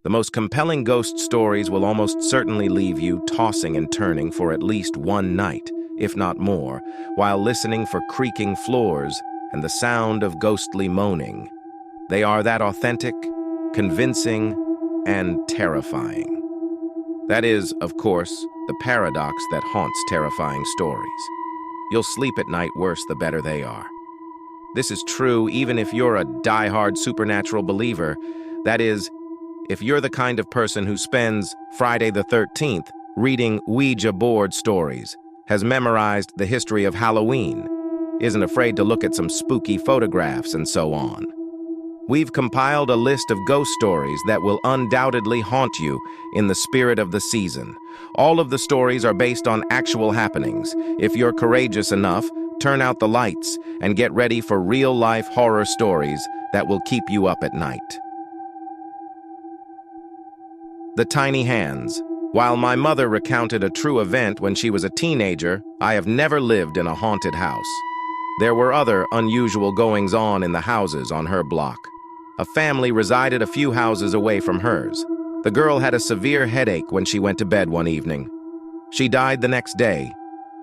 The most compelling ghost stories will almost certainly leave you tossing and turning for at least one night, if not more, while listening for creaking floors and the sound of ghostly moaning. They are that authentic, convincing, and terrifying. That is, of course, the paradox that haunts terrifying stories. You'll sleep at night worse the better they are. This is true even if you're a die-hard supernatural believer. That is, if you're the kind of person who spends Friday the 13th reading Ouija board stories, has memorized the history of Halloween, isn't afraid to look at some spooky photographs, and so on. We've compiled a list of ghost stories that will undoubtedly haunt you in the spirit of the season. All of the stories are based on actual happenings. If you're courageous enough, turn out the lights and get ready for real-life horror stories that will keep you up at night. The Tiny Hands. While my mother recounted a true event when she was a teenager, I have never lived in a haunted house. There were other unusual goings-on in the houses on her block. A family resided a few houses away from hers. The girl had a severe headache when she went to bed one evening. She died the next day.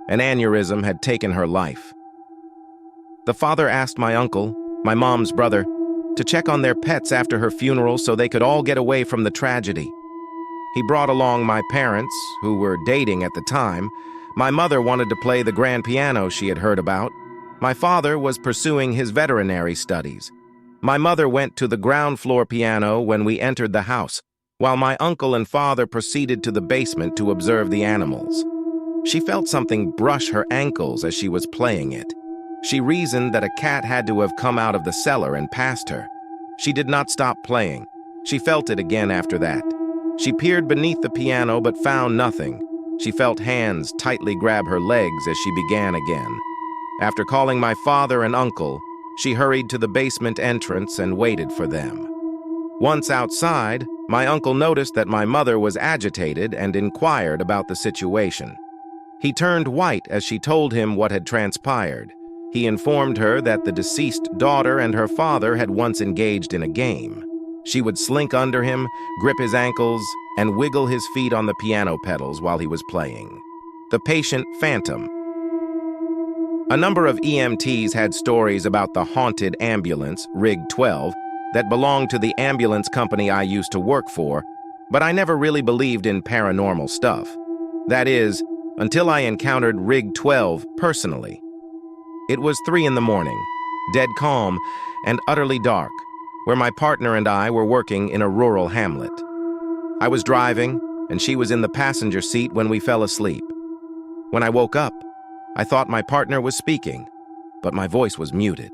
An aneurysm had taken her life. The father asked my uncle, my mom's brother, to check on their pets after her funeral so they could all get away from the tragedy. He brought along my parents, who were dating at the time. My mother wanted to play the grand piano she had heard about. My father was pursuing his veterinary studies. My mother went to the ground floor piano when we entered the house, while my uncle and father proceeded to the basement to observe the animals. She felt something brush her ankles as she was playing it. She reasoned that a cat had to have come out of the cellar and passed her. She did not stop playing. She felt it again after that. She peered beneath the piano but found nothing. She felt hands tightly grab her legs as she began again. After calling my father and uncle, she hurried to the basement entrance and waited for them. Once outside, my uncle noticed that my mother was agitated and inquired about the situation. He turned white as she told him what had transpired. He informed her that the deceased daughter and her father had once engaged in a game. She would slink under him, grip his ankles, and wiggle his feet on the piano pedals while he was playing. The patient phantom. A number of EMTs had stories about the haunted ambulance, Rig 12, that belonged to the ambulance company I used to work for, but I never really believed in paranormal stuff. That is, until I encountered Rig 12 personally. It was 3 in the morning, dead calm and utterly dark, where my partner and I were working in a rural hamlet. I was driving, and she was in the passenger seat when we fell asleep. When I woke up, I thought my partner was speaking, but my voice was muted.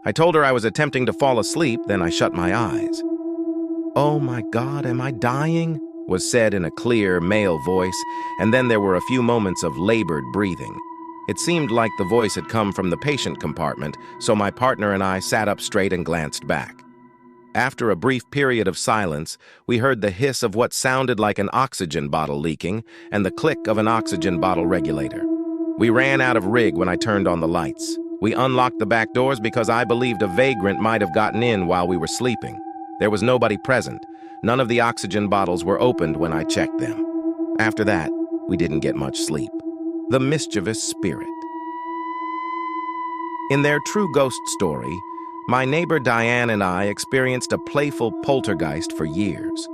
I told her I was attempting to fall asleep, then I shut my eyes. "Oh my God, am I dying?" was said in a clear male voice, and then there were a few moments of labored breathing. It seemed like the voice had come from the patient compartment, so my partner and I sat up straight and glanced back. After a brief period of silence, we heard the hiss of what sounded like an oxygen bottle leaking and the click of an oxygen bottle regulator. We ran out of rig when I turned on the lights. We unlocked the back doors because I believed a vagrant might have gotten in while we were sleeping. There was nobody present. None of the oxygen bottles were opened when I checked them. After that, we didn't get much sleep. The mischievous spirit. In their true ghost story, my neighbor Diane and I experienced a playful poltergeist for years.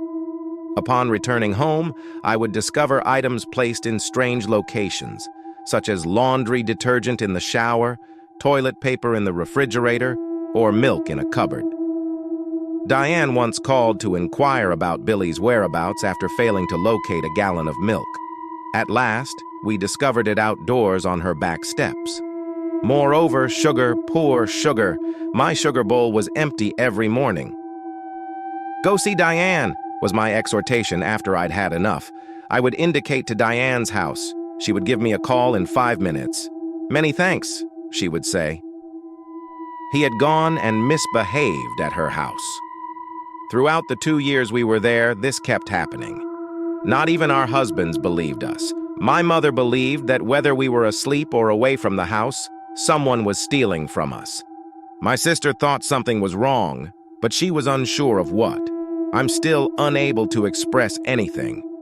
Upon returning home, I would discover items placed in strange locations, such as laundry detergent in the shower, toilet paper in the refrigerator, or milk in a cupboard. Diane once called to inquire about Billy's whereabouts after failing to locate a gallon of milk. At last, we discovered it outdoors on her back steps. Moreover, sugar, poor sugar. My sugar bowl was empty every morning. "Go see Diane," was my exhortation after I'd had enough. I would indicate to Diane's house. She would give me a call in 5 minutes. "Many thanks," she would say. He had gone and misbehaved at her house. Throughout the 2 years we were there, this kept happening. Not even our husbands believed us. My mother believed that whether we were asleep or away from the house, someone was stealing from us. My sister thought something was wrong, but she was unsure of what. I'm still unable to express anything.